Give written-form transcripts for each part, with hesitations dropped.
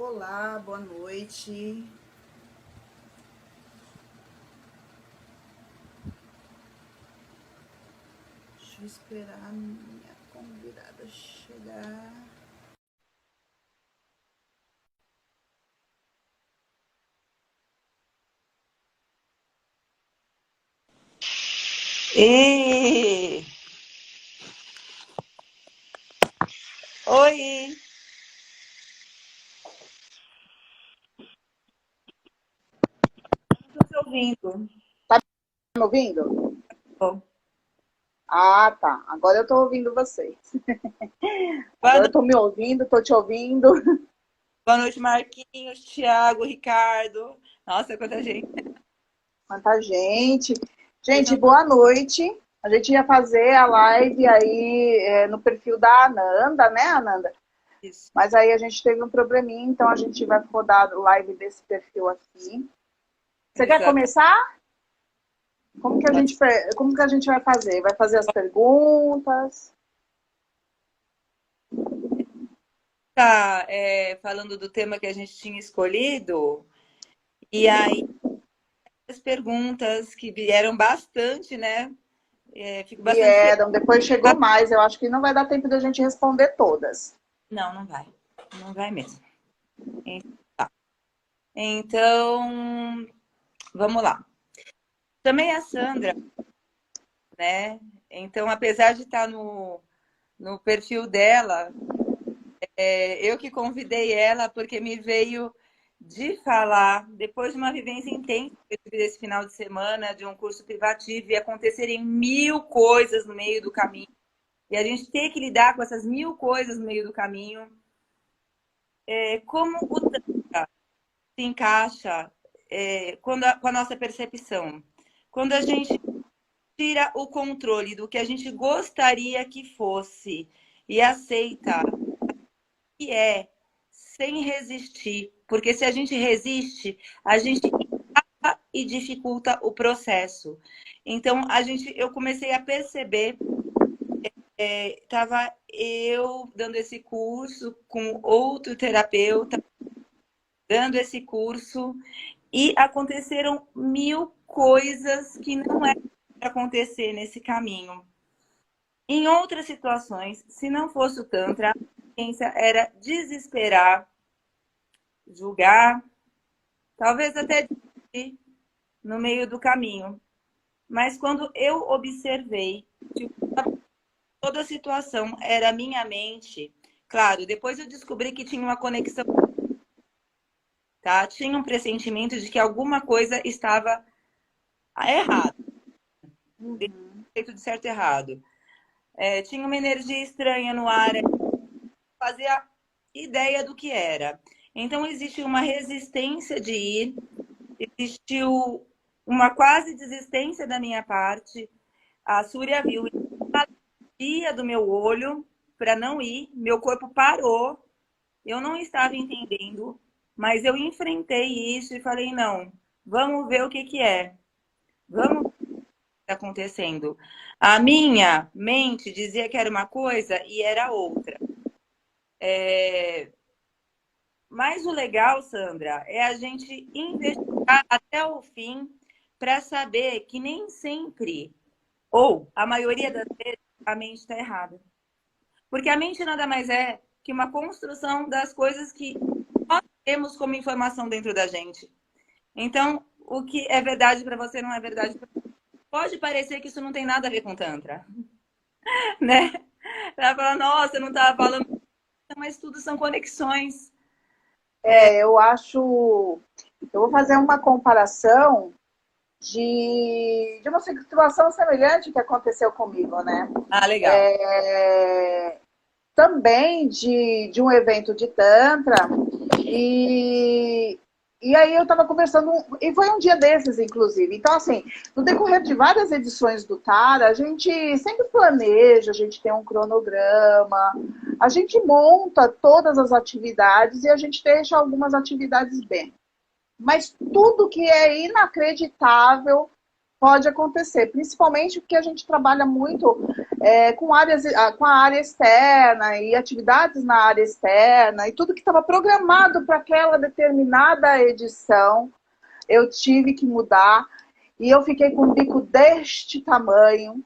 Olá, boa noite. Deixa eu esperar a minha convidada chegar. E... Oi! Estou te ouvindo. Tá me ouvindo? Boa Ah, tá. Agora eu tô ouvindo vocês. Agora eu noite, tô me ouvindo, tô te ouvindo. boa noite, Marquinhos, Thiago, Ricardo. Nossa, quanta gente. Quanta gente. Hoje Gente, eu boa noite. A gente ia fazer a live aí no perfil da Ananda, né, Ananda? isso. Mas aí a gente teve um probleminha, então a gente vai rodar a live desse perfil aqui. Você quer Exato. começar? Como que a gente vai fazer? Vai fazer as perguntas? Tá, falando do tema que a gente tinha escolhido, e aí as perguntas que vieram bastante, né? Fico bastante feliz. Vieram, depois chegou mais. Eu acho que não vai dar tempo da gente responder todas. Não, não vai. Não vai mesmo. Tá. Então, vamos lá. Também a Sandra, né? Então, apesar de estar no perfil dela, eu que convidei ela porque me veio de falar, depois de uma vivência intensa que eu tive esse final de semana, de um curso privativo, e acontecerem mil coisas no meio do caminho, e a gente ter que lidar com essas mil coisas no meio do caminho, como o Tantra se encaixa com a nossa percepção. Quando a gente tira o controle do que a gente gostaria que fosse e aceita que é sem resistir, porque se a gente resiste, a gente empata e dificulta o processo. Então, eu comecei a perceber, estava eu dando esse curso com outro terapeuta, dando esse curso, e aconteceram mil coisas que não eram para acontecer nesse caminho. Em outras situações, se não fosse o Tantra, a tendência era desesperar, julgar, talvez até desistir no meio do caminho. Mas quando eu observei que toda a situação era a minha mente, claro, depois eu descobri que tinha uma conexão, tá? Tinha um pressentimento de que alguma coisa estava errada, feito de certo e errado. Tinha uma energia estranha no ar, fazia ideia do que era. Então existe uma resistência de ir, existiu uma quase desistência da minha parte. A Súria viu a dia do meu olho para não ir, meu corpo parou, eu não estava entendendo, mas eu enfrentei isso e falei, não, vamos ver o que que é, vamos ver o que está acontecendo. A minha mente dizia que era uma coisa e era outra. Mas o legal, Sandra, é a gente investigar até o fim para saber que nem sempre, ou a maioria das vezes, a mente está errada. Porque a mente nada mais é que uma construção das coisas que nós temos como informação dentro da gente. Então, o que é verdade para você não é verdade para mim. Pode parecer que isso não tem nada a ver com Tantra, né? Ela fala, nossa, eu não estava falando, mas tudo são conexões. Eu acho. Eu vou fazer uma comparação de uma situação semelhante que aconteceu comigo, né? Ah, legal. É, também de um evento de Tantra, e, e aí eu estava conversando, e foi um dia desses, inclusive. Então, assim, no decorrer de várias edições do Tara, a gente sempre planeja, a gente tem um cronograma, a gente monta todas as atividades e a gente deixa algumas atividades bem. Mas tudo que é inacreditável pode acontecer, principalmente porque a gente trabalha muito com a área externa e atividades na área externa e tudo que estava programado para aquela determinada edição, eu tive que mudar e eu fiquei com um bico deste tamanho,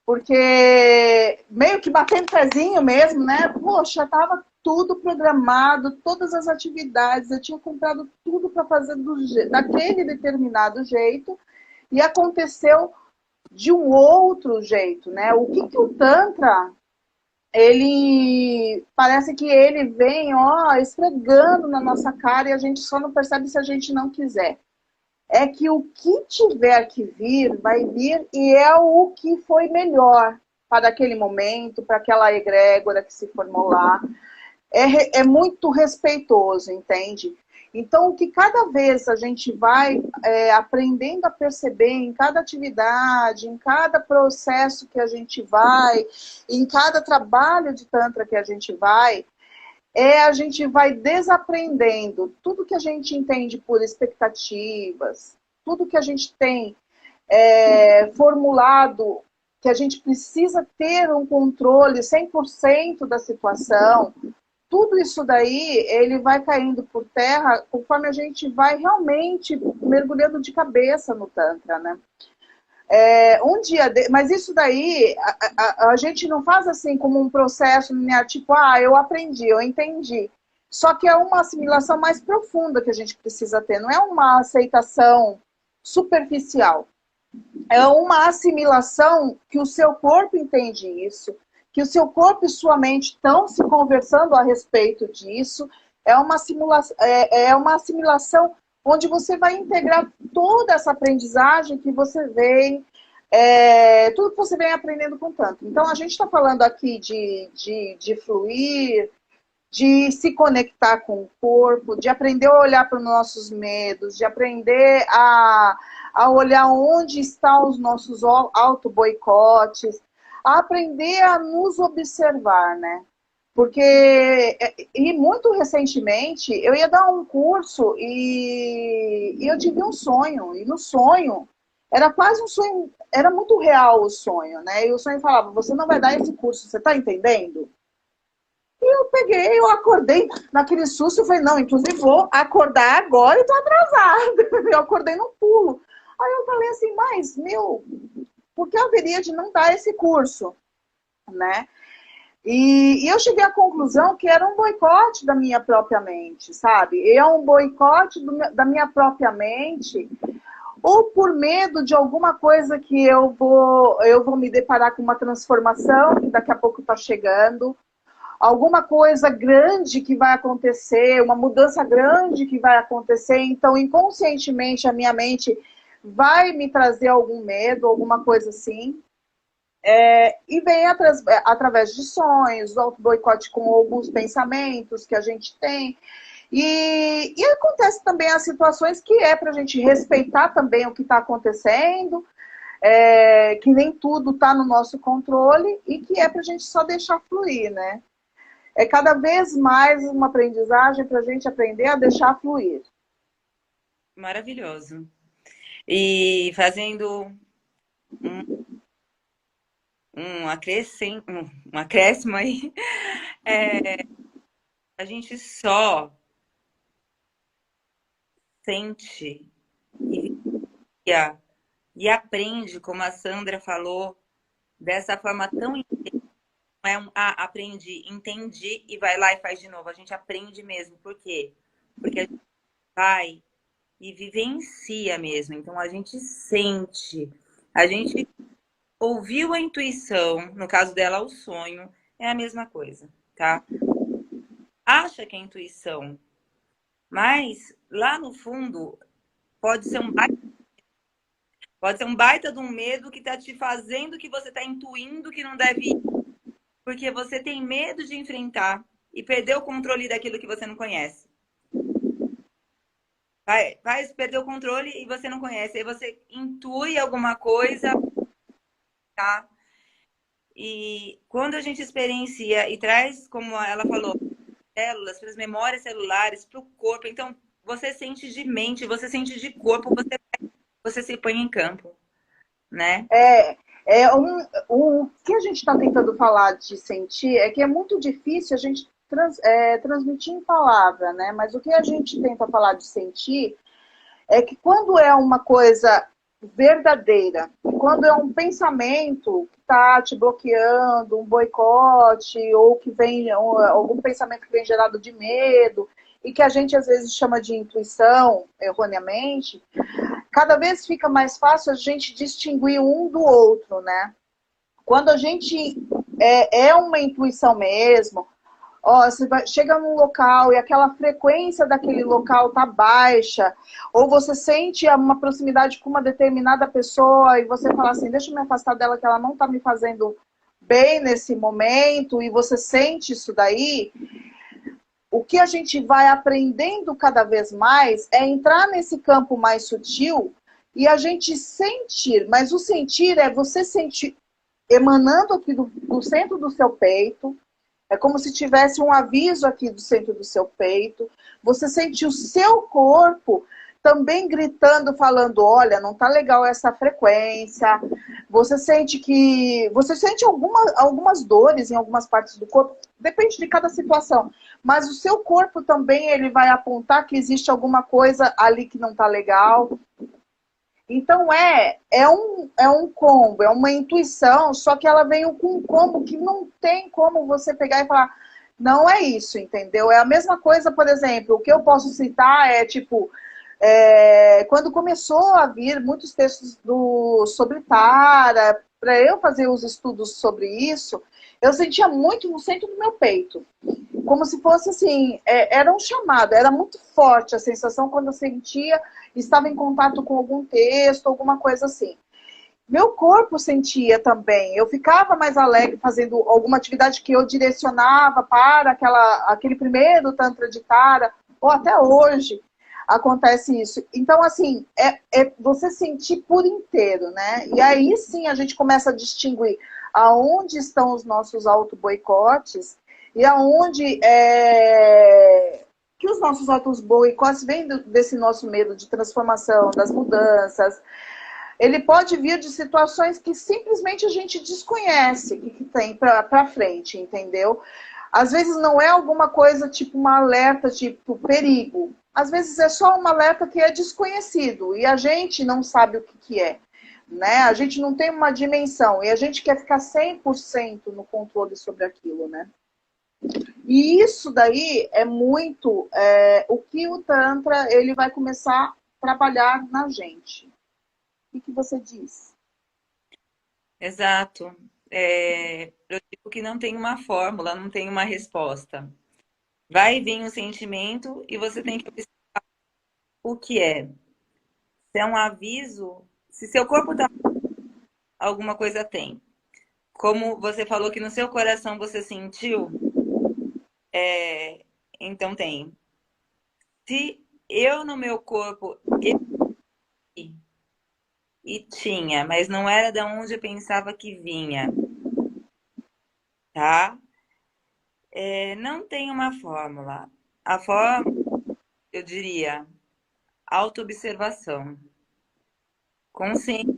porque meio que batendo pezinho mesmo, né? Poxa, estava tudo programado, todas as atividades, eu tinha comprado tudo para fazer daquele determinado jeito e aconteceu de um outro jeito, né? O que o Tantra, ele parece que ele vem, ó, esfregando na nossa cara e a gente só não percebe se a gente não quiser. É que o que tiver que vir, vai vir e é o que foi melhor para aquele momento, para aquela egrégora que se formou lá. É muito respeitoso, entende? Então, o que cada vez a gente vai aprendendo a perceber em cada atividade, em cada processo que a gente vai, em cada trabalho de Tantra que a gente a gente vai desaprendendo tudo que a gente entende por expectativas, tudo que a gente tem formulado, que a gente precisa ter um controle 100% da situação. Tudo isso daí, ele vai caindo por terra conforme a gente vai realmente mergulhando de cabeça no Tantra, né? Mas isso daí, a gente não faz assim como um processo linear, tipo, eu aprendi, eu entendi. Só que é uma assimilação mais profunda que a gente precisa ter, não é uma aceitação superficial. É uma assimilação que o seu corpo entende isso, que o seu corpo e sua mente estão se conversando a respeito disso. É uma assimilação onde você vai integrar toda essa aprendizagem que você vem, tudo que você vem aprendendo com Tantra. Então, a gente está falando aqui de fluir, de se conectar com o corpo, de aprender a olhar para os nossos medos, de aprender a olhar onde estão os nossos auto-boicotes, a aprender a nos observar, né? Porque, e muito recentemente, eu ia dar um curso e eu tive um sonho. E no sonho, era quase um sonho, era muito real o sonho, né? E o sonho falava, você não vai dar esse curso, você tá entendendo? E eu peguei, eu acordei naquele susto, eu falei, não, inclusive vou acordar agora e tô atrasada. Eu acordei no pulo. Aí eu falei assim, mas, por que eu haveria de não dar esse curso, né? E eu cheguei à conclusão que era um boicote da minha própria mente, sabe? É um boicote da minha própria mente, ou por medo de alguma coisa que eu vou me deparar com uma transformação que daqui a pouco está chegando, alguma coisa grande que vai acontecer, uma mudança grande que vai acontecer, então inconscientemente a minha mente vai me trazer algum medo, alguma coisa assim. E vem através de sonhos, do auto-boicote com alguns pensamentos que a gente tem. E acontece também as situações que é para a gente respeitar também o que está acontecendo, que nem tudo está no nosso controle e que é para a gente só deixar fluir, né? É cada vez mais uma aprendizagem para a gente aprender a deixar fluir. Maravilhoso. E fazendo um acréscimo aí, a gente só sente e aprende, como a Sandra falou, dessa forma tão intensa. Não é aprendi, entendi e vai lá e faz de novo. A gente aprende mesmo. Por quê? Porque a gente vai e vivencia mesmo. Então a gente sente, a gente ouviu a intuição, no caso dela o sonho, é a mesma coisa, tá? Acha que é intuição, mas lá no fundo pode ser um baita de um medo que tá te fazendo que você tá intuindo que não deve ir, porque você tem medo de enfrentar e perder o controle daquilo que você não conhece. Vai perder o controle e você não conhece. Aí você intui alguma coisa, tá? E quando a gente experiencia e traz, como ela falou, células, para as memórias celulares, para o corpo, então você sente de mente, você sente de corpo, você se põe em campo. né? O que a gente está tentando falar de sentir é que é muito difícil a gente transmitir em palavra, né? Mas o que a gente tenta falar de sentir é que quando é uma coisa verdadeira, quando é um pensamento que está te bloqueando, um boicote, ou que vem algum pensamento que vem gerado de medo, e que a gente às vezes chama de intuição, erroneamente, cada vez fica mais fácil a gente distinguir um do outro, né? Quando a gente é uma intuição mesmo, ó, chega num local e aquela frequência daquele local tá baixa, ou você sente uma proximidade com uma determinada pessoa e você fala assim, deixa eu me afastar dela que ela não tá me fazendo bem nesse momento, e você sente isso daí, o que a gente vai aprendendo cada vez mais é entrar nesse campo mais sutil e a gente sentir, mas o sentir é você sentir emanando aqui do centro do seu peito. É como se tivesse um aviso aqui do centro do seu peito. Você sente o seu corpo também gritando, falando, olha, não tá legal essa frequência. Você sente algumas dores em algumas partes do corpo, depende de cada situação. Mas o seu corpo também ele vai apontar que existe alguma coisa ali que não tá legal. Então é um combo, é uma intuição, só que ela veio com um combo que não tem como você pegar e falar, não é isso, entendeu? É a mesma coisa, por exemplo, o que eu posso citar é tipo, quando começou a vir muitos textos sobre Tara, para eu fazer os estudos sobre isso, eu sentia muito no centro do meu peito. Como se fosse assim, era um chamado, era muito forte a sensação quando eu sentia, estava em contato com algum texto, alguma coisa assim. Meu corpo sentia também, eu ficava mais alegre fazendo alguma atividade que eu direcionava para aquele primeiro Tantra de Tara, ou até hoje acontece isso. Então, assim, é você sentir por inteiro, né? E aí sim a gente começa a distinguir aonde estão os nossos auto-boicotes e aonde que os nossos auto-boicotes vêm desse nosso medo de transformação, das mudanças. Ele pode vir de situações que simplesmente a gente desconhece que tem para frente, entendeu? Às vezes não é alguma coisa tipo uma alerta, tipo perigo. Às vezes é só um alerta que é desconhecido e a gente não sabe o que é. Né? A gente não tem uma dimensão e a gente quer ficar 100% no controle sobre aquilo, né? E isso daí é muito o que o Tantra ele vai começar a trabalhar na gente. O que você diz? Exato. Eu digo que não tem uma fórmula, não tem uma resposta. Vai vir um sentimento e você tem que observar o que é. Se é um aviso, se seu corpo está alguma coisa tem. Como você falou que no seu coração você sentiu, então tem. Se eu no meu corpo e tinha, mas não era de onde eu pensava que vinha, tá? Não tem uma fórmula. A fórmula, eu diria, autoobservação, consciência,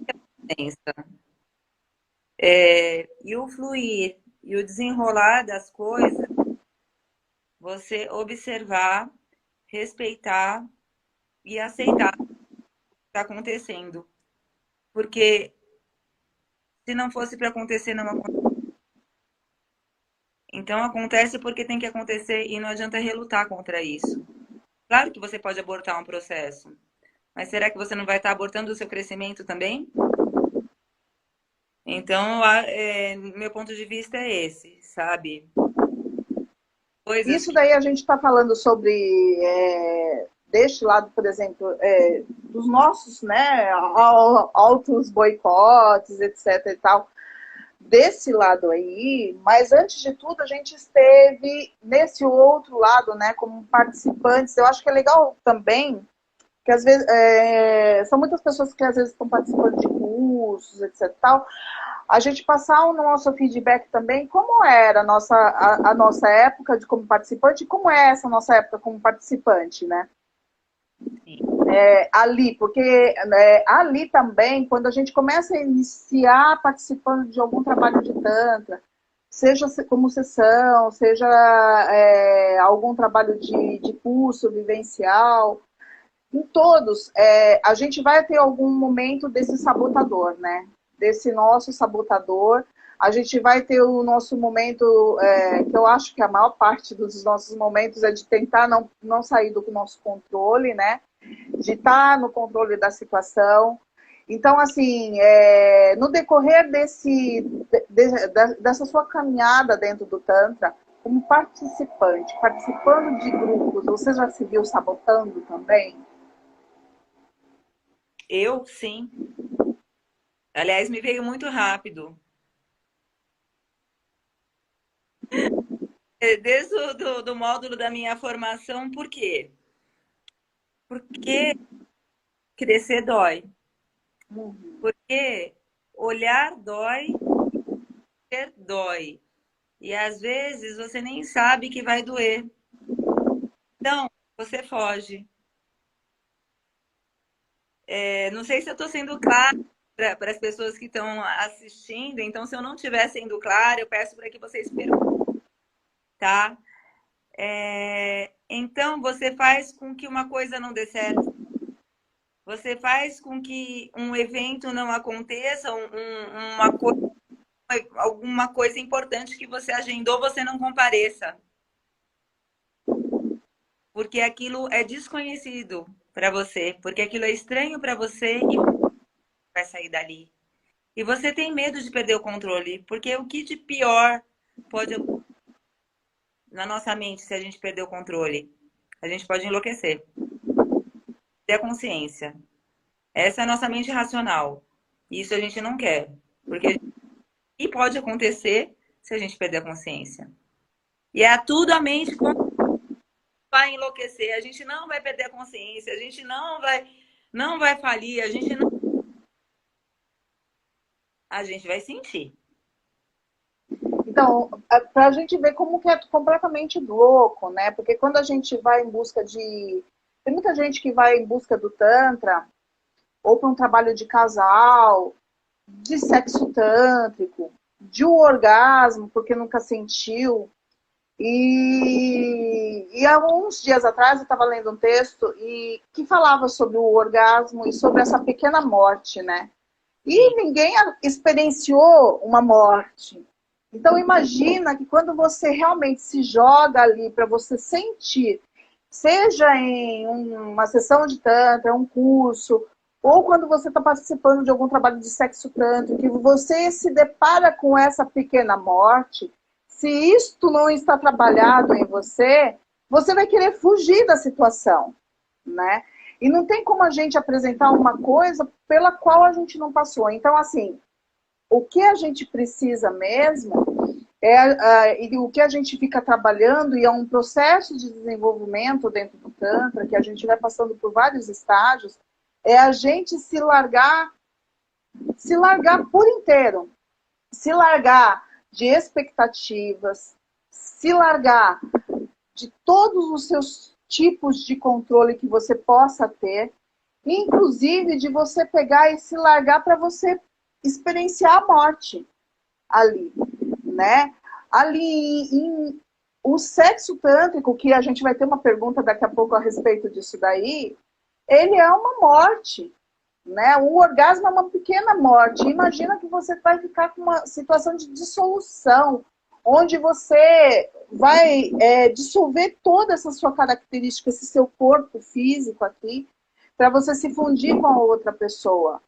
e o fluir e o desenrolar das coisas, você observar, respeitar e aceitar o que está acontecendo. Porque se não fosse para acontecer, não acontece. Então acontece porque tem que acontecer e não adianta relutar contra isso. Claro que você pode abortar um processo, mas será que você não vai estar abortando o seu crescimento também? Então, meu ponto de vista é esse, sabe? Isso daí a gente está falando sobre deste lado, por exemplo, dos nossos, né, altos boicotes, etc e tal, desse lado aí, mas antes de tudo a gente esteve nesse outro lado, né, como participantes. Eu acho que é legal também, que às vezes são muitas pessoas que às vezes estão participando de cursos, etc e tal, a gente passar o nosso feedback também, como era a nossa época como participante e como é essa nossa época como participante, né? Sim. ali, porque ali também, quando a gente começa a iniciar participando de algum trabalho de Tantra, seja como sessão, seja algum trabalho de curso vivencial, em todos, a gente vai ter algum momento desse sabotador, né? Desse nosso sabotador. A gente vai ter o nosso momento, que eu acho que a maior parte dos nossos momentos é de tentar não sair do nosso controle, né? De estar no controle da situação. Então, assim, no decorrer dessa sua caminhada dentro do Tantra, como participante, participando de grupos, você já se viu sabotando também? Eu, sim. Aliás, me veio muito rápido. Desde do módulo da minha formação, por quê? Porque crescer dói. Porque olhar dói, ver dói. E às vezes você nem sabe que vai doer. Então, você foge. Não sei se eu estou sendo clara para as pessoas que estão assistindo. Então, se eu não estiver sendo clara, eu peço para que vocês perguntem, tá? Então, você faz com que uma coisa não dê certo. Você faz com que um evento não aconteça, alguma coisa importante que você agendou, você não compareça. Porque aquilo é desconhecido para você, porque aquilo é estranho para você e vai sair dali. E você tem medo de perder o controle, porque o que de pior pode acontecer na nossa mente se a gente perder o controle? A gente pode enlouquecer. Ter a consciência. Essa é a nossa mente racional. Isso a gente não quer. Porque o que pode acontecer se a gente perder a consciência? E é tudo a mente vai enlouquecer. A gente não vai perder a consciência. A gente não vai falir. A gente vai sentir. Então, para a gente ver como que é completamente louco, né? Porque quando a gente vai em busca de... Tem muita gente que vai em busca do Tantra, ou para um trabalho de casal, de sexo tântrico, de um orgasmo, porque nunca sentiu. E há uns dias atrás eu estava lendo um texto que falava sobre o orgasmo e sobre essa pequena morte, né? E ninguém experienciou uma morte. Então imagina que quando você realmente se joga ali para você sentir, seja em uma sessão de tantra, um curso, ou quando você está participando de algum trabalho de sexo tântrico, que você se depara com essa pequena morte, se isto não está trabalhado em você, você vai querer fugir da situação, né? E não tem como a gente apresentar uma coisa pela qual a gente não passou. Então, assim, o que a gente precisa mesmo e o que a gente fica trabalhando, e é um processo de desenvolvimento dentro do Tantra, que a gente vai passando por vários estágios, é a gente se largar por inteiro. Se largar de expectativas, se largar de todos os seus tipos de controle que você possa ter, inclusive de você pegar e se largar para você experienciar a morte ali, né? Ali o sexo tântrico, que a gente vai ter uma pergunta daqui a pouco a respeito disso daí, ele é uma morte, né? O orgasmo é uma pequena morte. Imagina que você vai ficar com uma situação de dissolução, onde você vai dissolver toda essa sua característica, esse seu corpo físico aqui, para você se fundir com a outra pessoa.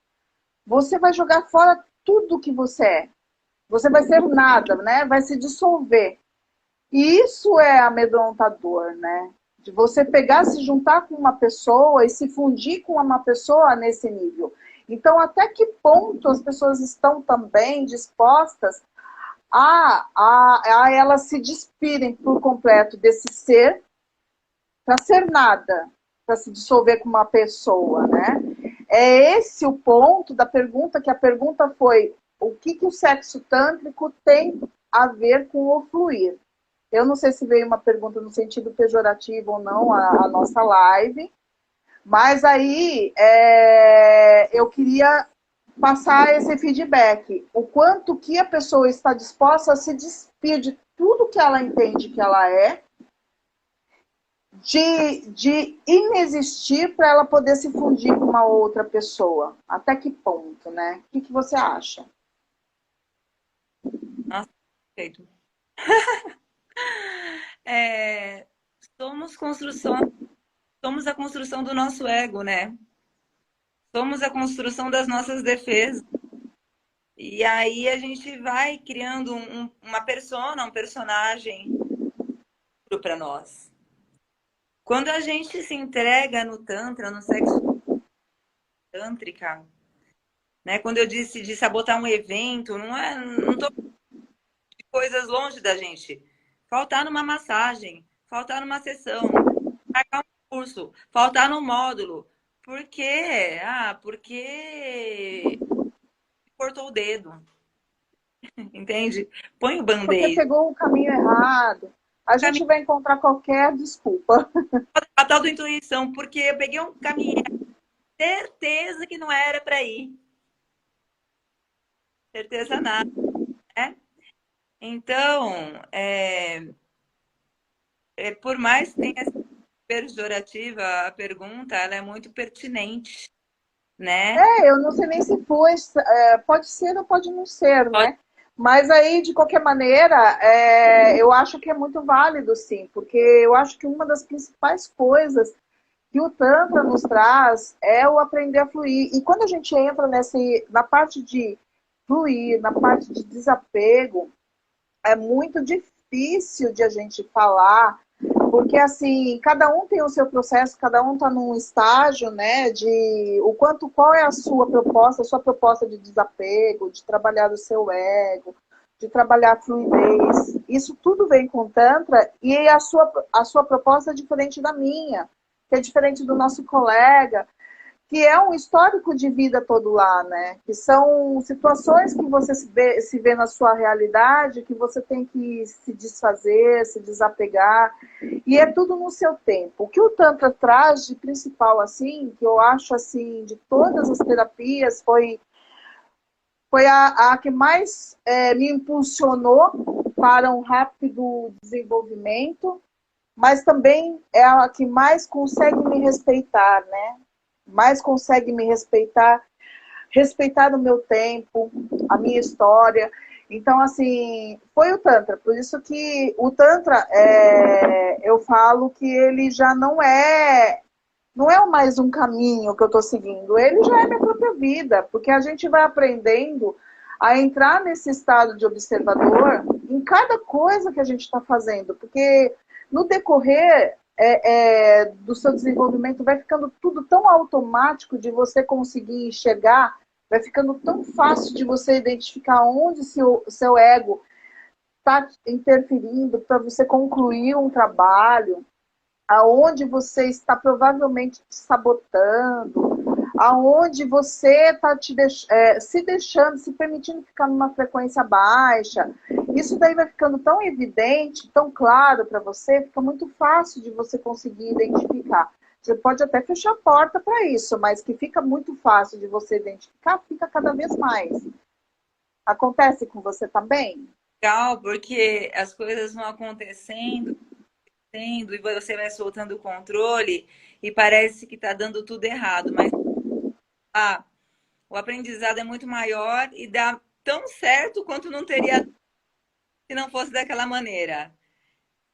Você vai jogar fora tudo que você é. Você vai ser nada, né? Vai se dissolver. E isso é amedrontador, né? De você pegar, se juntar com uma pessoa e se fundir com uma pessoa nesse nível. Então, até que ponto as pessoas estão também dispostas a elas se despirem por completo desse ser para ser nada, para se dissolver com uma pessoa, né? É esse o ponto da pergunta, que a pergunta foi: o que o sexo tântrico tem a ver com o fluir? Eu não sei se veio uma pergunta no sentido pejorativo ou não a nossa live, Mas aí eu queria passar esse feedback. O quanto que a pessoa está disposta a se despir de tudo que ela entende que ela é, de inexistir para ela poder se fundir com uma outra pessoa. Até que ponto, né? O que você acha? Nossa, perfeito. É, somos somos a construção do nosso ego, né? Somos a construção das nossas defesas. E aí a gente vai criando uma persona, um personagem para nós. Quando a gente se entrega no Tantra, no sexo tântrica, né? Quando eu disse de sabotar um evento, não tô de coisas longe da gente. Faltar numa massagem, faltar numa sessão, marcar um curso, faltar no módulo. Por quê? Porque cortou o dedo, entende? Põe o Porque band-aid. pegou o caminho errado. A gente vai encontrar qualquer desculpa. A tal da intuição, porque eu peguei um caminho, certeza que não era para ir. Certeza nada, né? Então, por mais que tenha sido pejorativa a pergunta, ela é muito pertinente, né? Eu não sei nem se foi, pode ser ou pode não ser, Pode. né? Mas aí, de qualquer maneira, eu acho que é muito válido, sim, porque eu acho que uma das principais coisas que o Tantra nos traz é o aprender a fluir. E quando a gente entra na parte de fluir, na parte de desapego, é muito difícil de a gente falar, porque assim, cada um tem o seu processo, cada um está num estágio, né, de qual é a sua proposta de desapego, de trabalhar o seu ego, de trabalhar a fluidez. Isso tudo vem com o Tantra e a sua proposta é diferente da minha, que é diferente do nosso colega, que é um histórico de vida todo lá, né? Que são situações que você se vê na sua realidade, que você tem que se desfazer, se desapegar, e é tudo no seu tempo. O que o Tantra traz de principal, assim, que eu acho, assim, de todas as terapias, foi a que mais me impulsionou para um rápido desenvolvimento, mas também é a que mais consegue me respeitar, né? Mais consegue me respeitar, respeitar o meu tempo, a minha história. Então, assim, foi o Tantra. Por isso que o Tantra, eu falo que ele já não é mais um caminho que eu estou seguindo, ele já é minha própria vida, porque a gente vai aprendendo a entrar nesse estado de observador em cada coisa que a gente está fazendo, porque no decorrer do seu desenvolvimento vai ficando tudo tão automático de você conseguir enxergar, vai ficando tão fácil de você identificar onde seu ego está interferindo para você concluir um trabalho, aonde você está provavelmente te sabotando, aonde você está se deixando, se permitindo ficar numa frequência baixa. Isso daí vai ficando tão evidente, tão claro para você, fica muito fácil de você conseguir identificar. Você pode até fechar a porta para isso, mas que fica muito fácil de você identificar, fica cada vez mais. Acontece com você também? Legal, porque as coisas vão acontecendo, e você vai soltando o controle e parece que está dando tudo errado, mas o aprendizado é muito maior e dá tão certo quanto não teria se não fosse daquela maneira,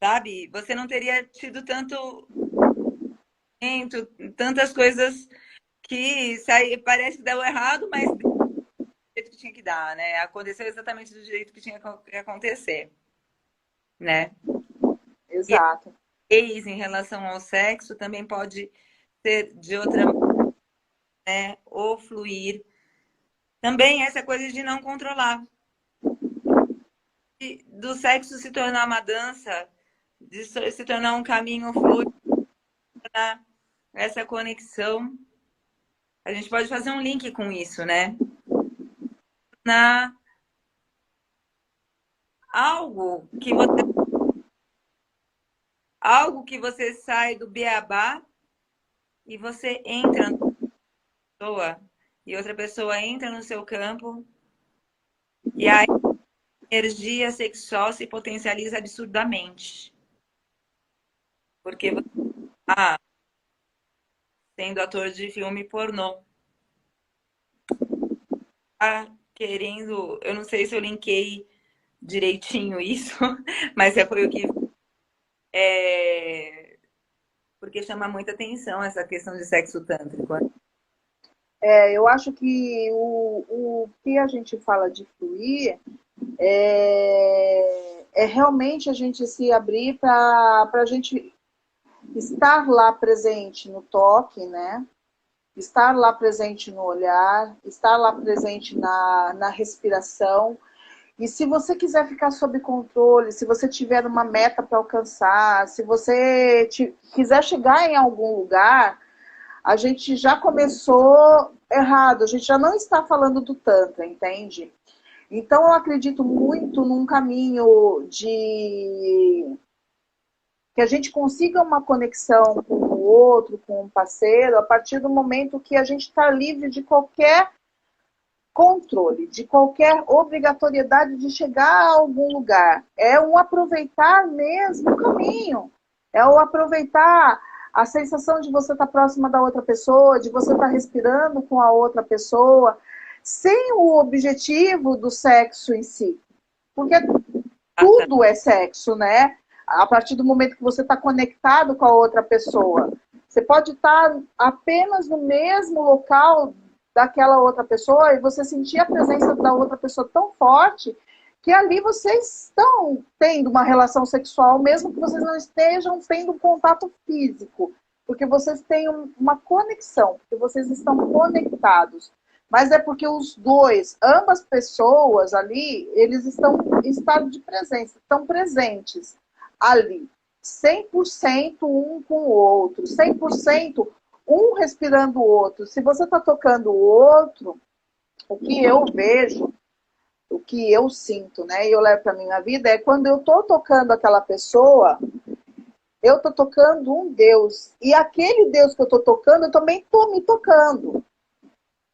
sabe? Você não teria tido tantas coisas que parece que deu errado, mas do jeito que tinha que dar, né? Aconteceu exatamente do jeito que tinha que acontecer, né? Exato. E em relação ao sexo também pode ser de outra maneira, né? Ou fluir. Também essa coisa de não controlar. Do sexo se tornar uma dança, de se tornar um caminho fluido, essa conexão. A gente pode fazer um link com isso, né? Na algo que você sai do beabá e você entra na pessoa e outra pessoa entra no seu campo e aí a energia sexual se potencializa absurdamente. Porque você está sendo ator de filme pornô. Tá querendo, eu não sei se eu linkei direitinho isso, mas foi o que porque chama muita atenção essa questão de sexo tântrico. Eu acho que o que a gente fala de fluir é realmente a gente se abrir para a gente estar lá presente no toque, né? Estar lá presente no olhar, estar lá presente na respiração. E se você quiser ficar sob controle, se você tiver uma meta para alcançar, se você quiser chegar em algum lugar, a gente já começou errado, a gente já não está falando do Tantra, entende? Então eu acredito muito num caminho de que a gente consiga uma conexão com o outro, com um parceiro, a partir do momento que a gente está livre de qualquer controle, de qualquer obrigatoriedade de chegar a algum lugar. É um aproveitar mesmo o caminho. É o aproveitar a sensação de você estar próxima da outra pessoa, de você estar respirando com a outra pessoa, sem o objetivo do sexo em si. Porque tudo é sexo, né? A partir do momento que você está conectado com a outra pessoa. Você pode estar apenas no mesmo local daquela outra pessoa e você sentir a presença da outra pessoa tão forte que ali vocês estão tendo uma relação sexual, mesmo que vocês não estejam tendo um contato físico, porque vocês têm uma conexão, porque vocês estão conectados. Mas é porque os dois, ambas pessoas ali, eles estão em estado de presença, estão presentes ali, 100% um com o outro, 100% um respirando o outro. Se você está tocando o outro, o que eu vejo, o que eu sinto, né, e eu levo para minha vida, é quando eu estou tocando aquela pessoa, eu estou tocando um Deus. E aquele Deus que eu estou tocando, eu também estou me tocando.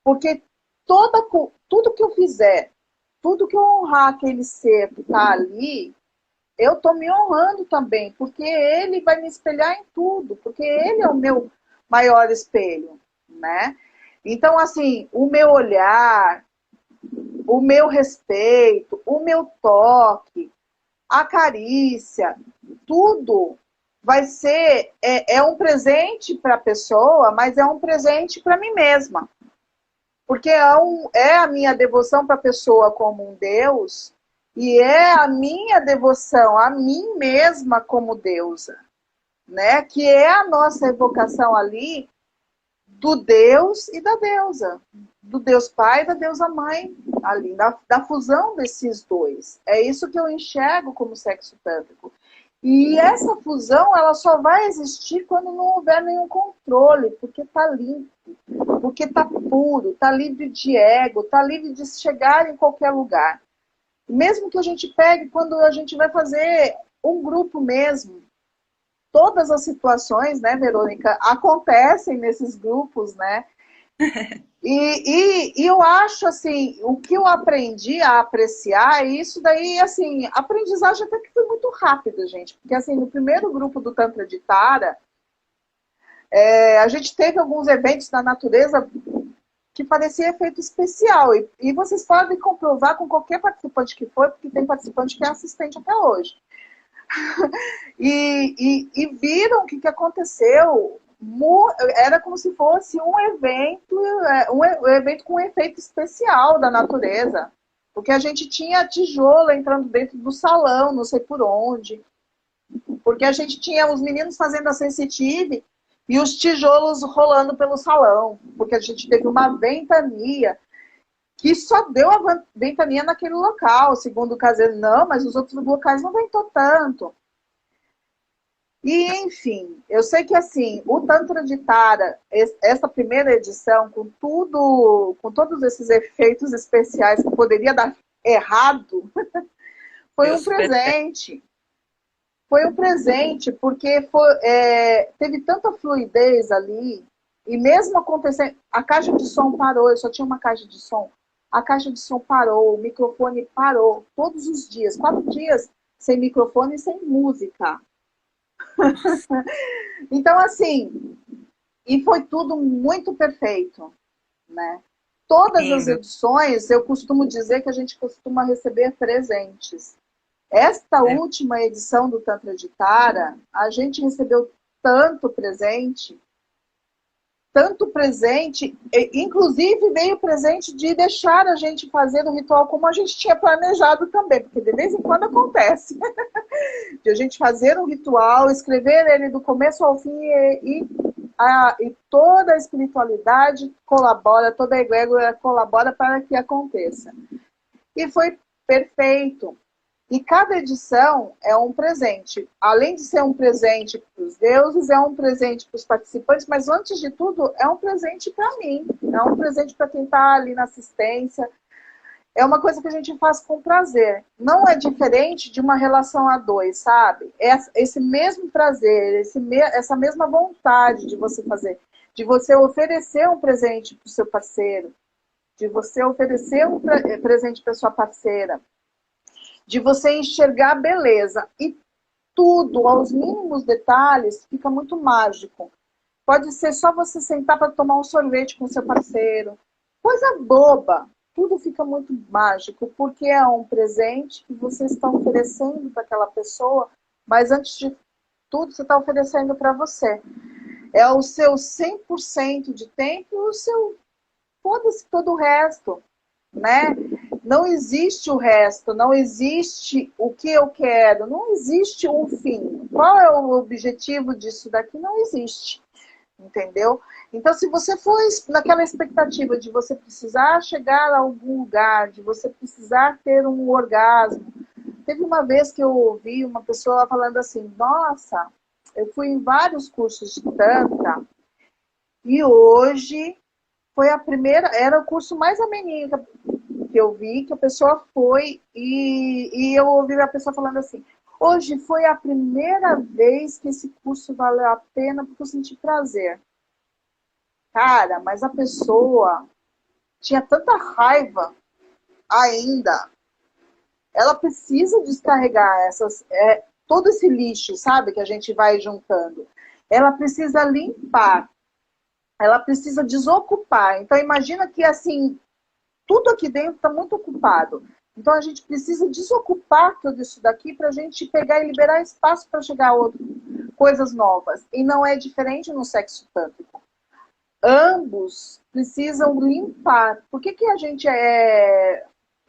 Porque tudo que eu fizer, tudo que eu honrar aquele ser que está ali, eu estou me honrando também, porque ele vai me espelhar em tudo, porque ele é o meu maior espelho, né? Então, assim, o meu olhar, o meu respeito, o meu toque, a carícia, tudo vai ser, um presente para a pessoa, mas é um presente para mim mesma. Porque é a minha devoção para a pessoa como um Deus, e é a minha devoção a mim mesma como deusa, né? Que é a nossa evocação ali do Deus e da deusa, do Deus Pai e da deusa Mãe, ali, da fusão desses dois. É isso que eu enxergo como sexo tântrico. E essa fusão, ela só vai existir quando não houver nenhum controle, porque está limpo, porque está puro, está livre de ego, está livre de chegar em qualquer lugar. Mesmo que a gente pegue quando a gente vai fazer um grupo mesmo, todas as situações, né, Verônica, acontecem nesses grupos, né? E eu acho, assim, o que eu aprendi a apreciar, isso daí, assim, a aprendizagem até que foi muito rápida, gente. Porque, assim, no primeiro grupo do Tantra de Tara, a gente teve alguns eventos na natureza que parecia efeito especial. E vocês podem comprovar com qualquer participante que foi, porque tem participante que é assistente até hoje. E viram o que aconteceu. Era como se fosse um evento com um efeito especial da natureza. Porque a gente tinha tijolo entrando dentro do salão, não sei por onde. Porque a gente tinha os meninos fazendo a sensitive e os tijolos rolando pelo salão. Porque a gente teve uma ventania que só deu a ventania naquele local, segundo o caseiro. Não, mas os outros locais não ventou tanto. E, enfim, eu sei que, assim, o Tantra de Tara, essa primeira edição, com todos esses efeitos especiais que poderia dar errado, foi um presente. Foi um presente, porque teve tanta fluidez ali, E mesmo acontecendo, a caixa de som parou, eu só tinha uma caixa de som. A caixa de som parou, o microfone parou, todos os dias, 4 dias sem microfone e sem música. Então, assim, e foi tudo muito perfeito, né? Todas as Lindo. edições, eu costumo dizer que a gente costuma receber presentes. Esta É. última edição do Tantra de Tara, a gente recebeu tanto presente, inclusive veio o presente de deixar a gente fazer o ritual como a gente tinha planejado também, porque de vez em quando acontece. De a gente fazer um ritual, escrever ele do começo ao fim e toda a espiritualidade colabora, toda a egrégora colabora para que aconteça. E foi perfeito. E cada edição é um presente. Além de ser um presente para os deuses, é um presente para os participantes, mas antes de tudo, é um presente para mim. É um presente para quem está ali na assistência. É uma coisa que a gente faz com prazer. Não é diferente de uma relação a dois, sabe? Esse mesmo prazer, essa mesma vontade de você fazer, de você oferecer um presente para o seu parceiro, de você oferecer um presente para sua parceira, de você enxergar a beleza. E tudo, aos mínimos detalhes, fica muito mágico. Pode ser só você sentar para tomar um sorvete com seu parceiro. Coisa boba. Tudo fica muito mágico, porque é um presente que você está oferecendo para aquela pessoa, mas antes de tudo, você está oferecendo para você. É o seu 100% de tempo e o seu, foda-se todo o resto, né? Não existe o resto, não existe o que eu quero, não existe um fim. Qual é o objetivo disso daqui? Não existe, entendeu? Então, se você for naquela expectativa de você precisar chegar a algum lugar, de você precisar ter um orgasmo, teve uma vez que eu ouvi uma pessoa falando assim, nossa, eu fui em vários cursos de Tantra e hoje foi a primeira, era o curso mais ameninho que eu vi, que a pessoa foi e eu ouvi a pessoa falando assim, hoje foi a primeira vez que esse curso valeu a pena porque eu senti prazer. Cara, mas a pessoa tinha tanta raiva ainda. Ela precisa descarregar todo esse lixo, sabe, que a gente vai juntando. Ela precisa limpar. Ela precisa desocupar. Então, imagina que, assim, tudo aqui dentro está muito ocupado. Então, a gente precisa desocupar tudo isso daqui para a gente pegar e liberar espaço para chegar a coisas novas. E não é diferente no sexo tântrico. Ambos precisam limpar. Por que a gente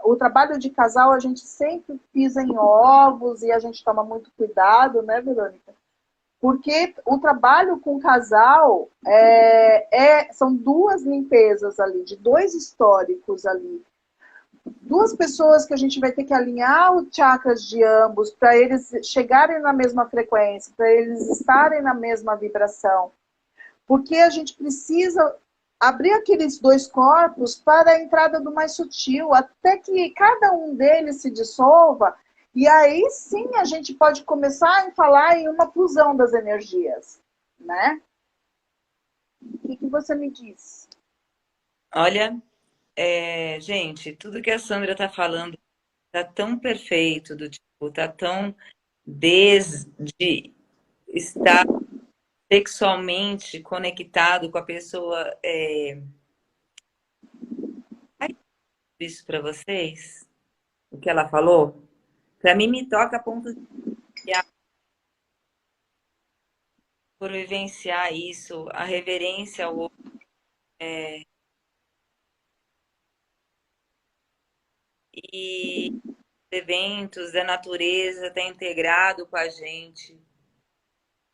o trabalho de casal, a gente sempre pisa em ovos e a gente toma muito cuidado, né, Verônica? Porque o trabalho com o casal são duas limpezas ali, de dois históricos ali. Duas pessoas que a gente vai ter que alinhar os chakras de ambos para eles chegarem na mesma frequência, para eles estarem na mesma vibração. Porque a gente precisa abrir aqueles dois corpos para a entrada do mais sutil, até que cada um deles se dissolva, e aí sim a gente pode começar a falar em uma fusão das energias, né? O que você me diz? Olha, gente, tudo que a Sandra tá falando tá tão perfeito, do tipo, tá tão desde estar sexualmente conectado com a pessoa. Isso para vocês, o que ela falou, para mim me toca a ponto de por vivenciar isso, a reverência ao outro, e eventos da natureza está integrado com a gente.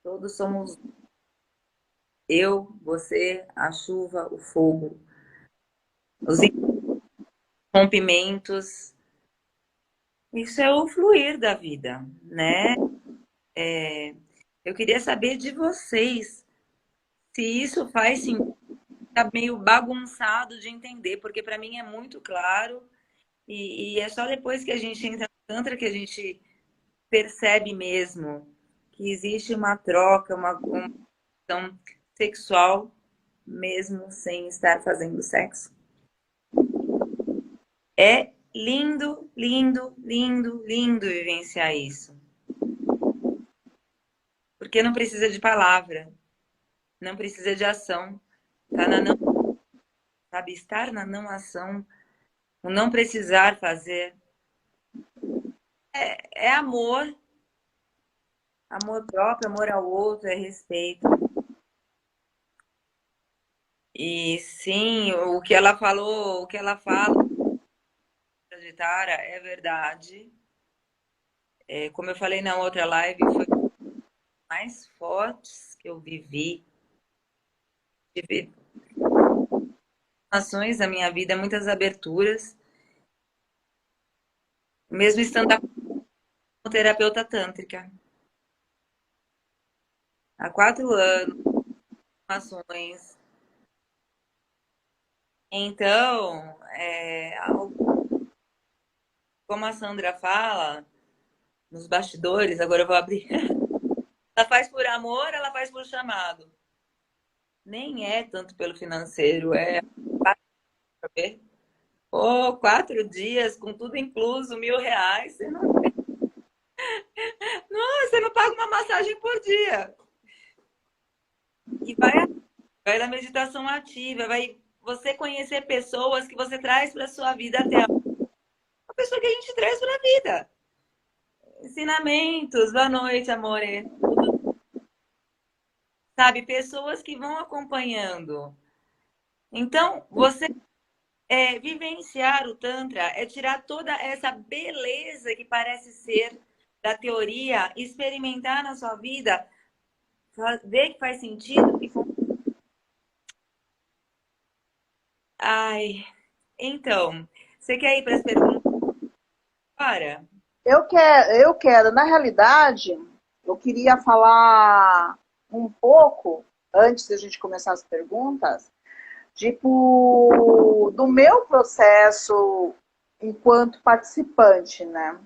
Todos somos eu, você, a chuva, o fogo, os rompimentos. Isso é o fluir da vida, né? Eu queria saber de vocês se isso faz sentido, tá meio bagunçado de entender, porque para mim é muito claro e é só depois que a gente entra no Tantra que a gente percebe mesmo que existe uma troca, uma questão sexual mesmo sem estar fazendo sexo. É lindo, lindo, lindo, lindo vivenciar isso. Porque não precisa de palavra, não precisa de ação. Tá na não, sabe? Estar na não ação, o não precisar fazer. É amor. Amor próprio, amor ao outro, é respeito. E sim, o que ela falou, o que ela fala de Tara é verdade. Como eu falei na outra live, foi mais fortes que eu vivi. Tive ações da minha vida, muitas aberturas, mesmo estando como terapeuta tântrica. Há 4 anos, ações. Então, como a Sandra fala, nos bastidores, agora eu vou abrir. Ela faz por amor, ela faz por chamado. Nem é tanto pelo financeiro, é 4 dias com tudo incluso, R$ 1.000. Você não paga uma massagem por dia. E vai na meditação ativa, vai você conhecer pessoas que você traz para sua vida até a pessoa que a gente traz para a vida. Ensinamentos, boa noite, amore. Sabe, pessoas que vão acompanhando. Então, você vivenciar o Tantra é tirar toda essa beleza que parece ser da teoria, experimentar na sua vida, ver que faz sentido e ai, então, você quer ir para as perguntas agora? Eu quero. Na realidade, eu queria falar um pouco, antes da gente começar as perguntas, tipo, do meu processo enquanto participante, né?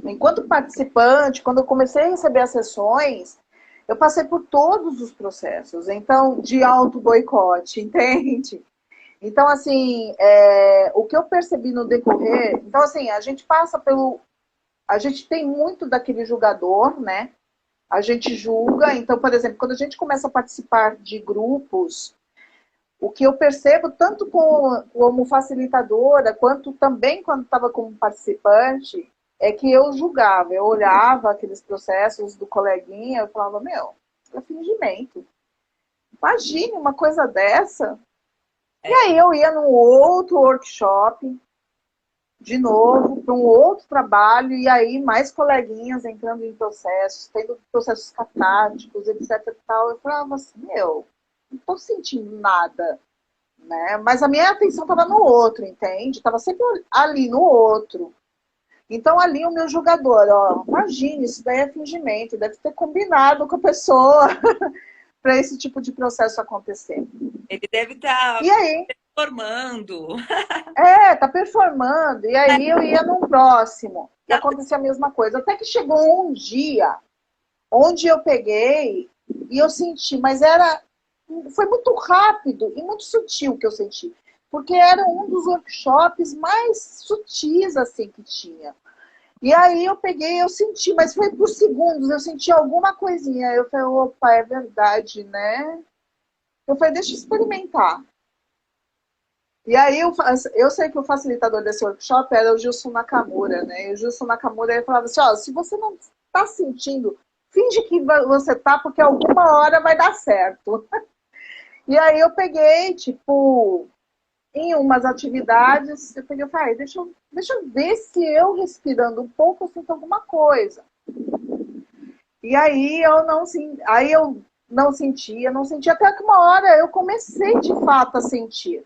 Enquanto participante, quando eu comecei a receber as sessões, eu passei por todos os processos, então, de auto-boicote, entende? Então, assim, o que eu percebi no decorrer... Então, assim, a gente passa pelo... A gente tem muito daquele julgador, né? A gente julga. Então, por exemplo, quando a gente começa a participar de grupos, o que eu percebo, tanto como facilitadora, quanto também quando estava como participante, é que eu julgava. Eu olhava aqueles processos do coleguinha, eu falava, meu, é fingimento. Imagine uma coisa dessa. E aí eu ia num outro workshop, de novo, para um outro trabalho, e aí mais coleguinhas entrando em processos, tendo processos catárticos, etc e tal. Eu falava assim, meu, não estou sentindo nada, né? Mas a minha atenção estava no outro, entende? Estava sempre ali no outro. Então ali o meu julgador, ó, imagine, isso daí é fingimento, deve ter combinado com a pessoa para esse tipo de processo acontecer. Ele deve estar E aí? formando. Tá performando. E aí eu ia num próximo. E acontecia a mesma coisa. Até que chegou um dia onde eu peguei e eu senti, mas foi muito rápido e muito sutil que eu senti. Porque era um dos workshops mais sutis assim que tinha. E aí eu peguei, eu senti, mas foi por segundos, eu senti alguma coisinha. Eu falei, opa, é verdade, né? Eu falei, deixa eu experimentar. E aí eu sei que o facilitador desse workshop era o Gilson Nakamura, né? E o Gilson Nakamura ele falava assim, ó, se você não está sentindo, finge que você tá, porque alguma hora vai dar certo. E aí eu peguei, tipo, em umas atividades, eu peguei e falei, deixa eu ver se eu respirando um pouco eu sinto alguma coisa. E aí eu não sentia, até que uma hora eu comecei de fato a sentir.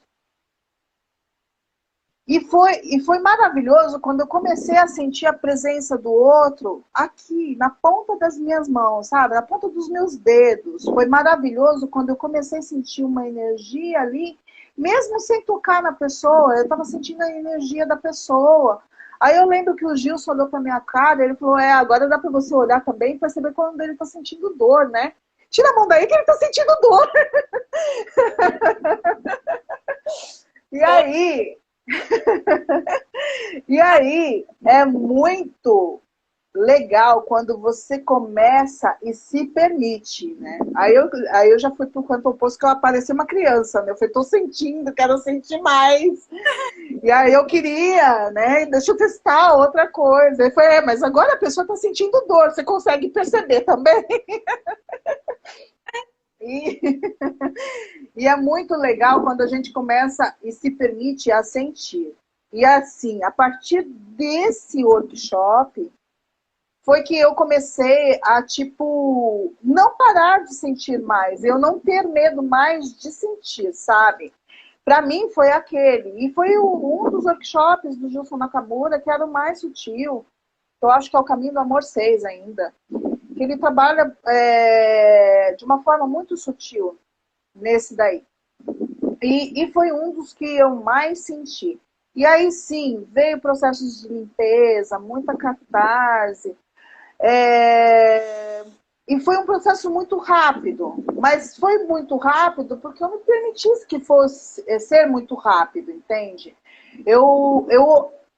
E foi maravilhoso quando eu comecei a sentir a presença do outro aqui, na ponta das minhas mãos, sabe? Na ponta dos meus dedos. Foi maravilhoso quando eu comecei a sentir uma energia ali, mesmo sem tocar na pessoa, eu estava sentindo a energia da pessoa. Aí eu lembro que o Gilson olhou para minha cara, ele falou, agora dá para você olhar também e perceber quando ele está sentindo dor, né? Tira a mão daí que ele tá sentindo dor. E aí, é muito legal quando você começa e se permite, né? Aí eu já fui pro canto oposto, que eu apareci uma criança, né? Eu falei, tô sentindo, quero sentir mais. E aí eu queria, né? Deixa eu testar outra coisa. Aí foi, mas agora a pessoa tá sentindo dor, você consegue perceber também? E, e é muito legal quando a gente começa e se permite a sentir. E assim, a partir desse workshop, foi que eu comecei a, tipo, não parar de sentir mais, eu não ter medo mais de sentir, sabe? Para mim foi aquele. E foi um dos workshops do Gilson Nakamura que era o mais sutil. Eu acho que é o Caminho do Amor 6 ainda. Que ele trabalha de uma forma muito sutil nesse daí. E foi um dos que eu mais senti. E aí sim, veio processos de limpeza, muita catarse. E foi um processo muito rápido, mas foi muito rápido porque eu me permitisse que fosse ser muito rápido, entende? Eu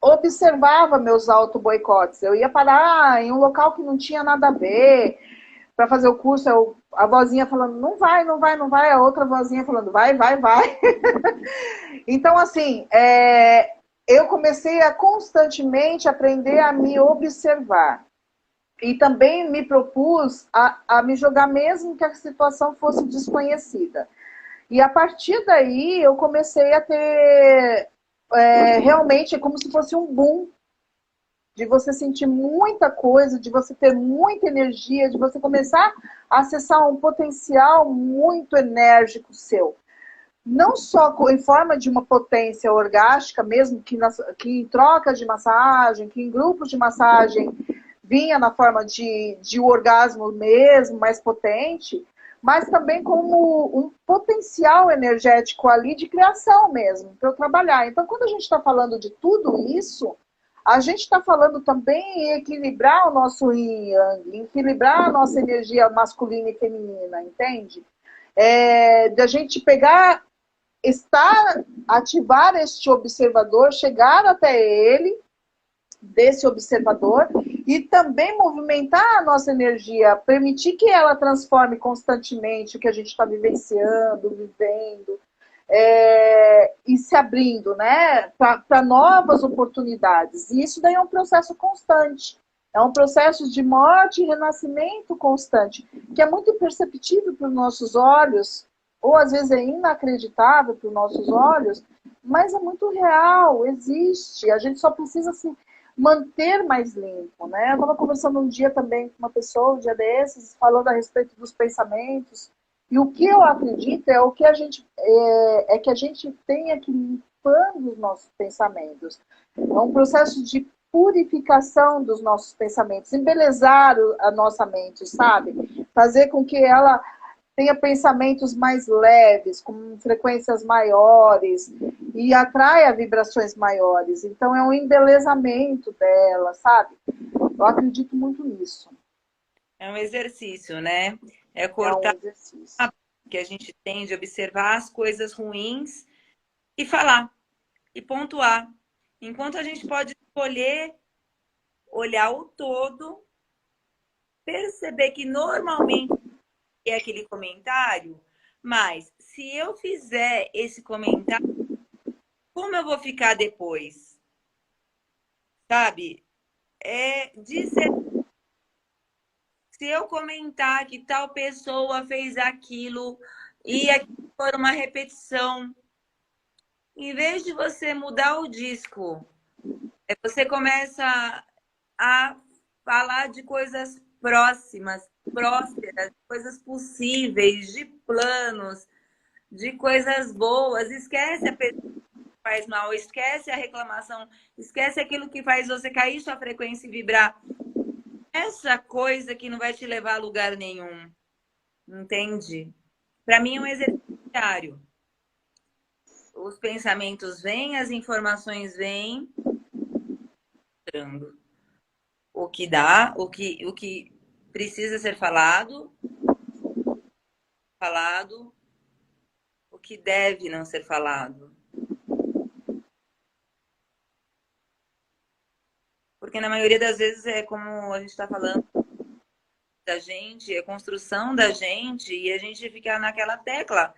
observava meus auto-boicotes, eu ia parar em um local que não tinha nada a ver para fazer o curso, a vozinha falando, não vai, não vai, não vai, a outra vozinha falando, vai, vai, vai. Então, assim, eu comecei a constantemente aprender a me observar. E também me propus a me jogar mesmo que a situação fosse desconhecida. E a partir daí eu comecei a ter realmente como se fosse um boom de você sentir muita coisa, de você ter muita energia, de você começar a acessar um potencial muito enérgico seu. Não só em forma de uma potência orgástica, mesmo que em troca de massagem, que em grupos de massagem vinha na forma de orgasmo mesmo, mais potente, mas também como um potencial energético ali de criação mesmo, para eu trabalhar. Então, quando a gente está falando de tudo isso, a gente está falando também em equilibrar o nosso yin yang, em equilibrar a nossa energia masculina e feminina, entende? Da gente pegar, ativar este observador, chegar até ele, desse observador, e também movimentar a nossa energia, permitir que ela transforme constantemente o que a gente está vivenciando, vivendo, e se abrindo, né, para novas oportunidades. E isso daí é um processo constante. É um processo de morte e renascimento constante, que é muito imperceptível para os nossos olhos, ou às vezes é inacreditável para os nossos olhos, mas é muito real, existe. A gente só precisa se manter mais limpo, né? Eu estava conversando um dia também com uma pessoa, um dia desses, falando a respeito dos pensamentos. E o que eu acredito é que a gente tenha que ir limpando os nossos pensamentos. É um processo de purificação dos nossos pensamentos, embelezar a nossa mente, sabe? Fazer com que ela tenha pensamentos mais leves, com frequências maiores, e atraia vibrações maiores. Então, é um embelezamento dela, sabe? Eu acredito muito nisso. É um exercício, né? É É cortar um exercício. a que a gente tem de observar as coisas ruins e falar, e pontuar. Enquanto a gente pode escolher olhar o todo, perceber que normalmente é aquele comentário, mas se eu fizer esse comentário, como eu vou ficar depois? Sabe? Se eu comentar que tal pessoa fez aquilo e aquilo for uma repetição, em vez de você mudar o disco, você começa a falar de coisas próximas, prósperas, coisas possíveis, de planos, de coisas boas. Esquece a pessoa que faz mal, esquece a reclamação, esquece aquilo que faz você cair sua frequência e vibrar. Essa coisa que não vai te levar a lugar nenhum. Entende? Para mim é um exercício diário. Os pensamentos vêm, as informações vêm, o que dá, o que precisa ser falado, falado, o que deve não ser falado. Porque na maioria das vezes é como a gente está falando da gente, é construção da gente, e a gente fica naquela tecla.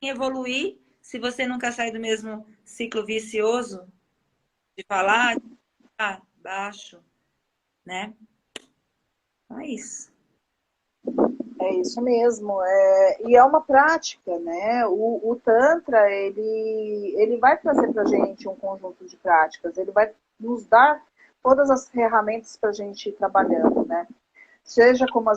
E evoluir, se você nunca sai do mesmo ciclo vicioso de falar, baixo, né? Então é isso. É isso mesmo. E é uma prática, né? O Tantra, ele vai trazer para a gente um conjunto de práticas, ele vai nos dar todas as ferramentas para a gente ir trabalhando, né? Seja com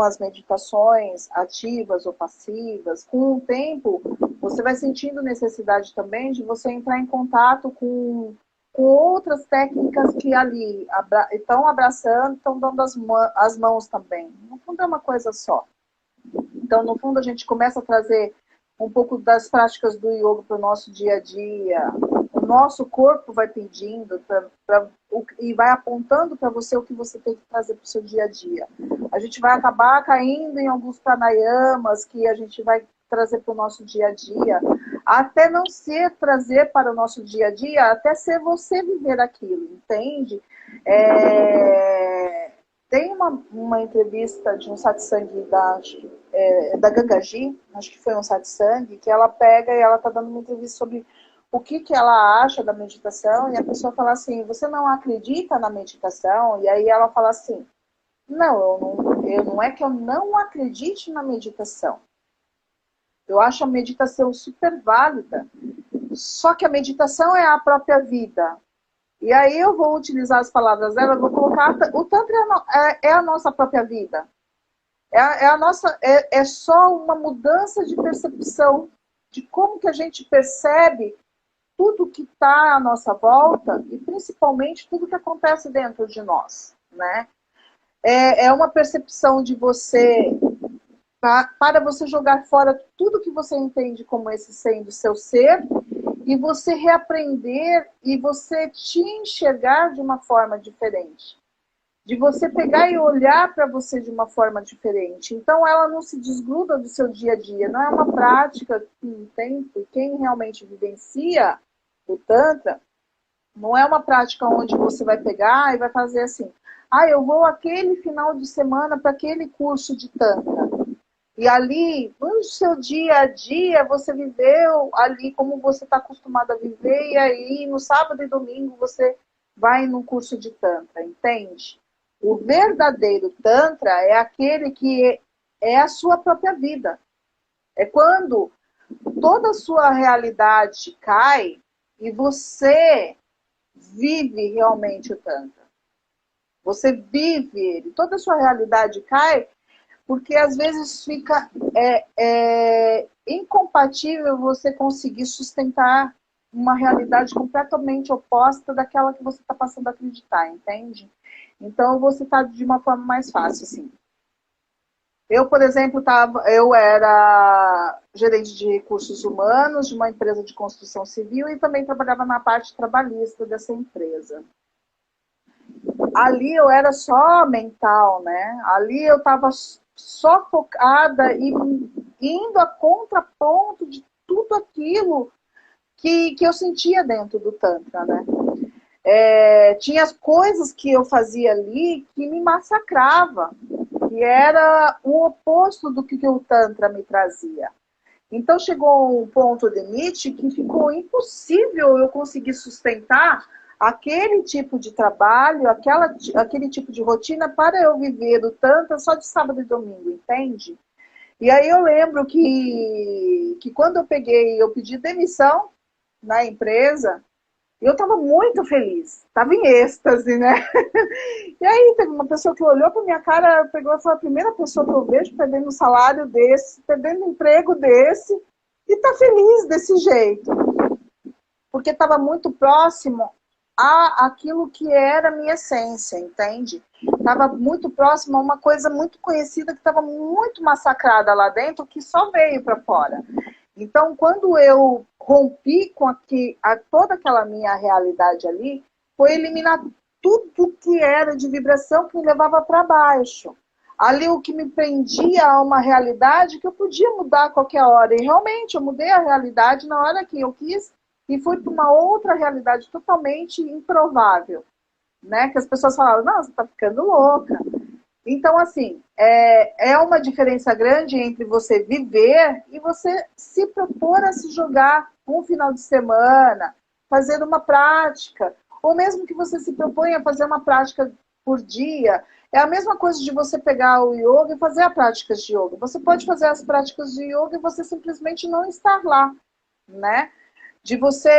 as meditações ativas ou passivas, com o tempo, você vai sentindo necessidade também de você entrar em contato com outras técnicas que ali estão abraçando, estão dando as mãos também. No fundo é uma coisa só. Então, no fundo, a gente começa a trazer um pouco das práticas do yoga para o nosso dia a dia. O nosso corpo vai pedindo e vai apontando para você o que você tem que trazer para o seu dia a dia. A gente vai acabar caindo em alguns pranayamas que a gente vai trazer para o nosso dia a dia, até não ser trazer para o nosso dia a dia, até ser você viver aquilo, entende? Tem uma entrevista de um satsang da Gangaji, acho que foi um satsang, que ela pega e ela está dando uma entrevista sobre o que ela acha da meditação, e a pessoa fala assim, você não acredita na meditação? E aí ela fala assim, não é que eu não acredite na meditação. Eu acho a meditação super válida, só que a meditação é a própria vida. E aí eu vou utilizar as palavras dela, eu vou colocar, o Tantra é a nossa própria vida. É só uma mudança de percepção de como que a gente percebe tudo que está à nossa volta e principalmente tudo que acontece dentro de nós, né? É uma percepção de você, para você jogar fora tudo que você entende como esse sendo seu ser e você reaprender e você te enxergar de uma forma diferente. De você pegar e olhar para você de uma forma diferente. Então, ela não se desgruda do seu dia a dia. Não é uma prática que tem tempo. E quem realmente vivencia o Tantra, não é uma prática onde você vai pegar e vai fazer assim, eu vou aquele final de semana para aquele curso de Tantra. E ali, no seu dia a dia, você viveu ali como você está acostumado a viver, e aí no sábado e domingo você vai num curso de Tantra, entende? O verdadeiro Tantra é aquele que é a sua própria vida. É quando toda a sua realidade cai e você vive realmente o Tantra. Você vive ele. Toda a sua realidade cai porque às vezes fica incompatível você conseguir sustentar uma realidade completamente oposta daquela que você está passando a acreditar, entende? Então você está de uma forma mais fácil, assim. Eu, por exemplo, eu era gerente de recursos humanos de uma empresa de construção civil e também trabalhava na parte trabalhista dessa empresa. Ali eu era só mental, né? Ali eu estava só focada e indo a contraponto de tudo aquilo que eu sentia dentro do Tantra, né? Tinha as coisas que eu fazia ali que me massacrava, que era o oposto do que o Tantra me trazia. Então chegou um ponto limite que ficou impossível eu conseguir sustentar aquele tipo de trabalho, aquele tipo de rotina para eu viver o Tantra só de sábado e domingo, entende? E aí eu lembro que quando eu pedi demissão na empresa, eu estava muito feliz, estava em êxtase, né? E aí teve uma pessoa que olhou para minha cara, pegou e falou, a primeira pessoa que eu vejo perdendo um salário desse, perdendo um emprego desse, e está feliz desse jeito. Porque estava muito próximo àquilo que era a minha essência, entende? Estava muito próximo a uma coisa muito conhecida que estava muito massacrada lá dentro, que só veio para fora. Então, quando eu rompi com toda aquela minha realidade ali, foi eliminar tudo que era de vibração que me levava para baixo. ali o que me prendia a uma realidade que eu podia mudar a qualquer hora. E realmente eu mudei a realidade na hora que eu quis e fui para uma outra realidade totalmente improvável, né? Que as pessoas falavam, não, você está ficando louca. Então, assim, é uma diferença grande entre você viver e você se propor a se jogar um final de semana, fazer uma prática, ou mesmo que você se proponha a fazer uma prática por dia. É a mesma coisa de você pegar o yoga e fazer as práticas de yoga. Você pode fazer as práticas de yoga e você simplesmente não estar lá, né? De você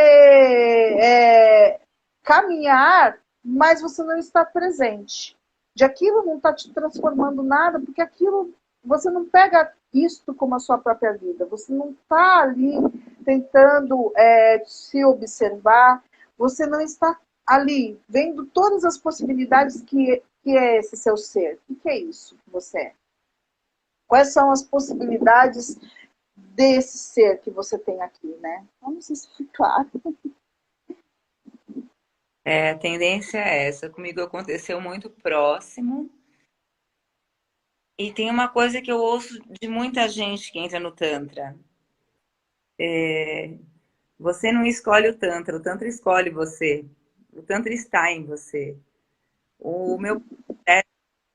caminhar, mas você não está presente. De aquilo não está te transformando nada, porque aquilo você não pega isto como a sua própria vida. Você não está ali tentando se observar. Você não está ali vendo todas as possibilidades que é esse seu ser. O que é isso que você é? Quais são as possibilidades desse ser que você tem aqui, né? Eu não sei se foi claro. A tendência é essa. Comigo aconteceu muito próximo. E tem uma coisa que eu ouço de muita gente que entra no Tantra. Você não escolhe o Tantra escolhe você. O Tantra está em você. O meu processo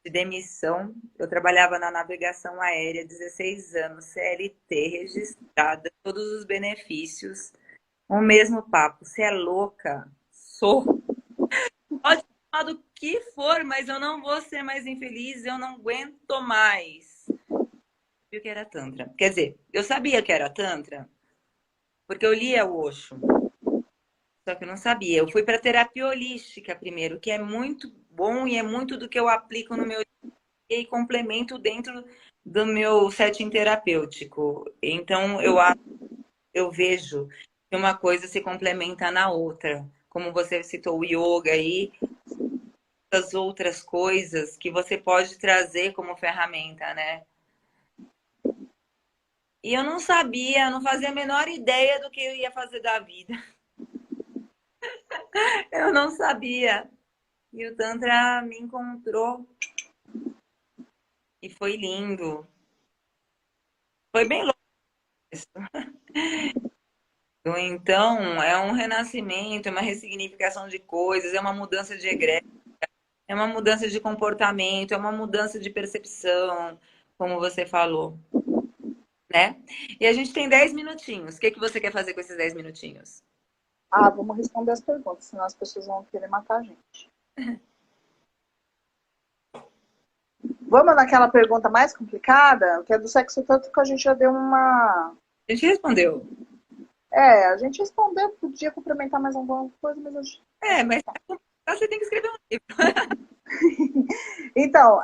de demissão, eu trabalhava na navegação aérea, 16 anos, CLT, registrada, todos os benefícios. O mesmo papo. Você é louca? Sou. Pode falar do que for, mas eu não vou ser mais infeliz, eu não aguento mais. Eu que era Tantra. Quer dizer, eu sabia que era Tantra, porque eu lia o Osho. Só que eu não sabia. Eu fui para terapia holística primeiro, que é muito bom e é muito do que eu aplico no meu dia e complemento dentro do meu setting terapêutico. Então, eu vejo que uma coisa se complementa na outra. Como você citou o yoga aí, as outras coisas que você pode trazer como ferramenta, né? E eu não sabia, não fazia a menor ideia do que eu ia fazer da vida. Eu não sabia. E o Tantra me encontrou e foi lindo. Foi bem louco isso. Então, é um renascimento, é uma ressignificação de coisas, é uma mudança de egrégora, é uma mudança de comportamento, é uma mudança de percepção, como você falou, né? E a gente tem 10 minutinhos. O que você quer fazer com esses 10 minutinhos? Vamos responder as perguntas, senão as pessoas vão querer matar a gente. Vamos naquela pergunta mais complicada, que é do sexo tanto que a gente já deu uma... A gente respondeu. A gente respondeu, podia complementar mais alguma coisa, mas a gente... Mas você tem que escrever um livro. Então,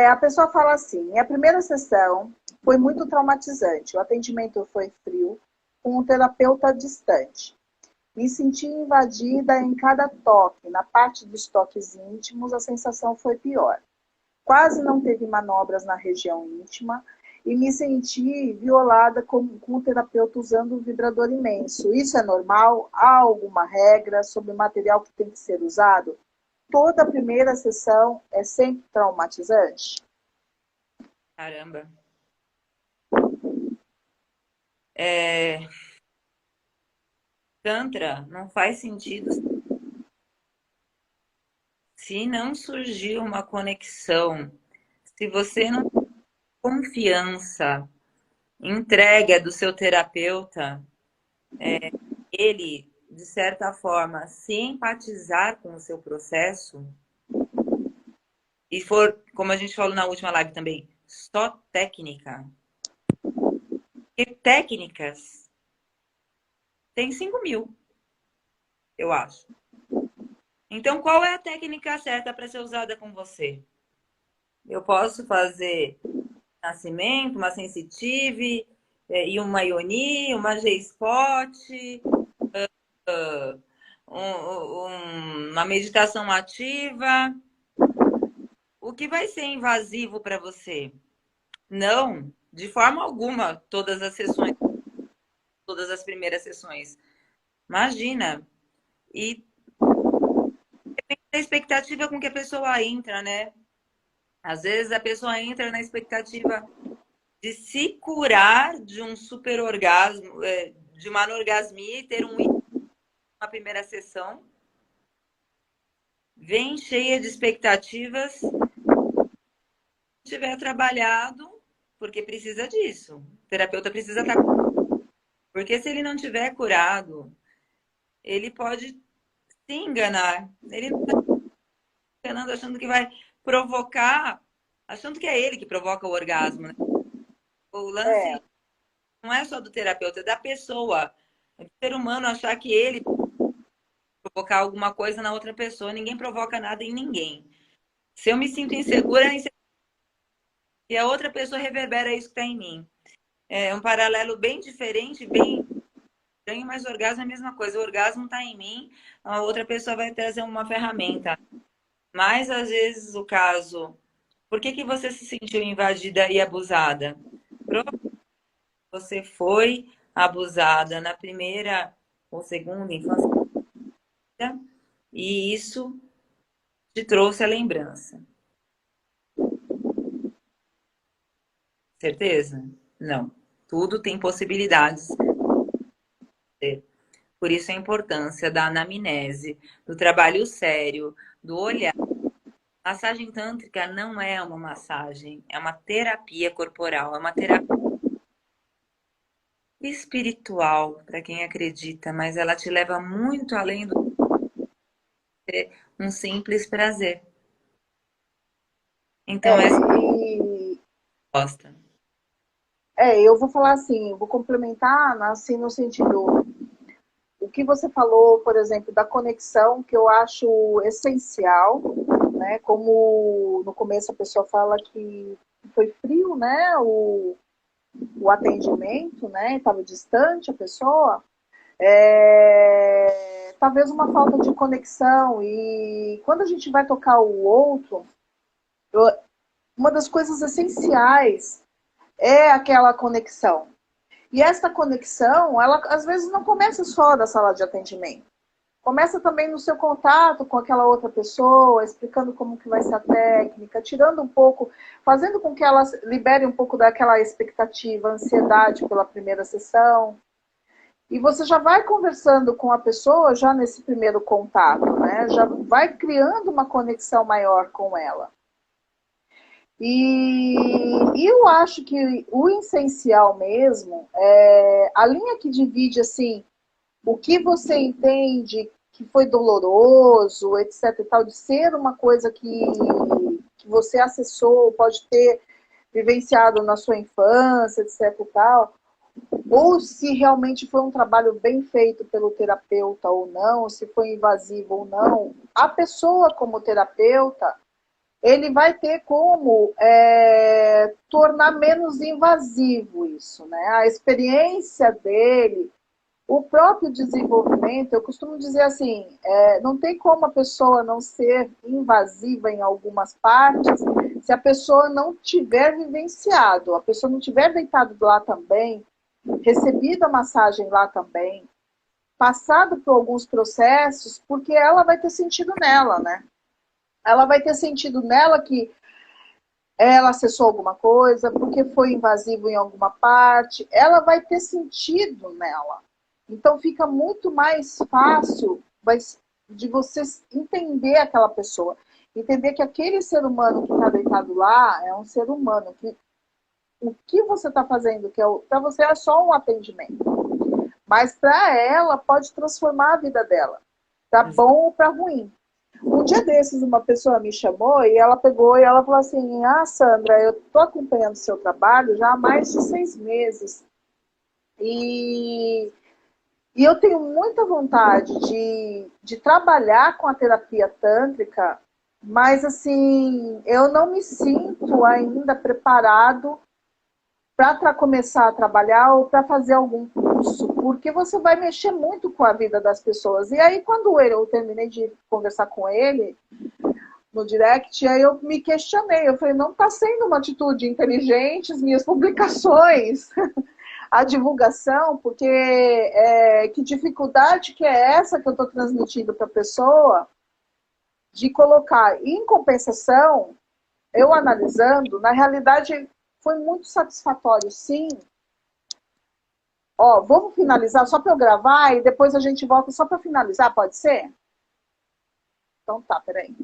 a pessoa fala assim, minha primeira sessão foi muito traumatizante, o atendimento foi frio, com um terapeuta distante. Me senti invadida em cada toque, na parte dos toques íntimos a sensação foi pior. Quase não teve manobras na região íntima e me senti violada com o terapeuta usando um vibrador imenso. Isso é normal? Há alguma regra sobre o material que tem que ser usado? Toda a primeira sessão é sempre traumatizante? Caramba. Tantra não faz sentido se não surgir uma conexão, se você não tem confiança, entrega do seu terapeuta, ele, de certa forma, se empatizar com o seu processo, e for, como a gente falou na última live também, só técnica. Porque técnicas tem 5.000, eu acho. Então, qual é a técnica certa para ser usada com você? Eu posso fazer nascimento, uma sensitive, e uma Ioni, uma G-Spot, uma meditação ativa. O que vai ser invasivo para você? Não, de forma alguma, todas as sessões, todas as primeiras sessões. Imagina. E depende da expectativa com que a pessoa entra, né? Às vezes a pessoa entra na expectativa de se curar de um super orgasmo, de uma anorgasmia e ter uma primeira sessão, vem cheia de expectativas, tiver trabalhado, porque precisa disso. O terapeuta precisa estar. Porque se ele não tiver curado, ele pode se enganar. Ele não está enganando, achando que vai provocar, achando que é ele que provoca o orgasmo, né? O lance não é só do terapeuta, é da pessoa. É do ser humano achar que ele provocar alguma coisa na outra pessoa. Ninguém provoca nada em ninguém. Se eu me sinto insegura, e a outra pessoa reverbera isso que está em mim. É um paralelo bem diferente, bem estranho, mas o orgasmo é a mesma coisa. O orgasmo está em mim, a outra pessoa vai trazer uma ferramenta. Mas, às vezes, o caso... Por que que você se sentiu invadida e abusada? Provavelmente você foi abusada na primeira ou segunda infância e isso te trouxe a lembrança. Certeza? Não. Tudo tem possibilidades. Por isso a importância da anamnese, do trabalho sério, do olhar. Massagem tântrica não é uma massagem, é uma terapia corporal, é uma terapia espiritual para quem acredita, mas ela te leva muito além do que um simples prazer. Então essa é a resposta. Eu vou falar assim, vou complementar assim no sentido, o que você falou, por exemplo, da conexão, que eu acho essencial, né? Como no começo a pessoa fala que foi frio, né? O atendimento, né? Estava distante a pessoa. Talvez uma falta de conexão. E quando a gente vai tocar o outro, uma das coisas essenciais é aquela conexão. E essa conexão, ela às vezes não começa só da sala de atendimento. Começa também no seu contato com aquela outra pessoa, explicando como que vai ser a técnica, tirando um pouco, fazendo com que ela libere um pouco daquela expectativa, ansiedade pela primeira sessão. E você já vai conversando com a pessoa já nesse primeiro contato, né? Já vai criando uma conexão maior com ela. E eu acho que o essencial mesmo é a linha que divide assim o que você entende que foi doloroso, etc e tal, de ser uma coisa que você acessou, pode ter vivenciado na sua infância, etc e tal, ou se realmente foi um trabalho bem feito pelo terapeuta ou não, se foi invasivo ou não, a pessoa como terapeuta, ele vai ter como tornar menos invasivo isso, né? A experiência dele, o próprio desenvolvimento, eu costumo dizer assim, não tem como a pessoa não ser invasiva em algumas partes se a pessoa não tiver vivenciado, a pessoa não tiver deitado lá também, recebido a massagem lá também, passado por alguns processos, porque ela vai ter sentido nela, né? Ela vai ter sentido nela que ela acessou alguma coisa, porque foi invasivo em alguma parte, ela vai ter sentido nela. Então fica muito mais fácil de você entender aquela pessoa. Entender que aquele ser humano que está deitado lá é um ser humano. Que o que você está fazendo, que para você é só um atendimento. Mas para ela pode transformar a vida dela. Para bom ou para ruim. Um dia desses, uma pessoa me chamou e ela pegou e ela falou assim, Sandra, eu estou acompanhando o seu trabalho já há mais de 6 meses. E eu tenho muita vontade de trabalhar com a terapia tântrica, mas assim, eu não me sinto ainda preparado para começar a trabalhar ou para fazer algum curso, porque você vai mexer muito com a vida das pessoas. E aí, quando eu terminei de conversar com ele no direct, aí eu me questionei. Eu falei, não está sendo uma atitude inteligente as minhas publicações, a divulgação, porque que dificuldade que é essa que eu estou transmitindo para a pessoa de colocar em compensação eu analisando, na realidade, foi muito satisfatório, sim. Ó, vamos finalizar só para eu gravar e depois a gente volta só para finalizar, pode ser? Então tá, peraí.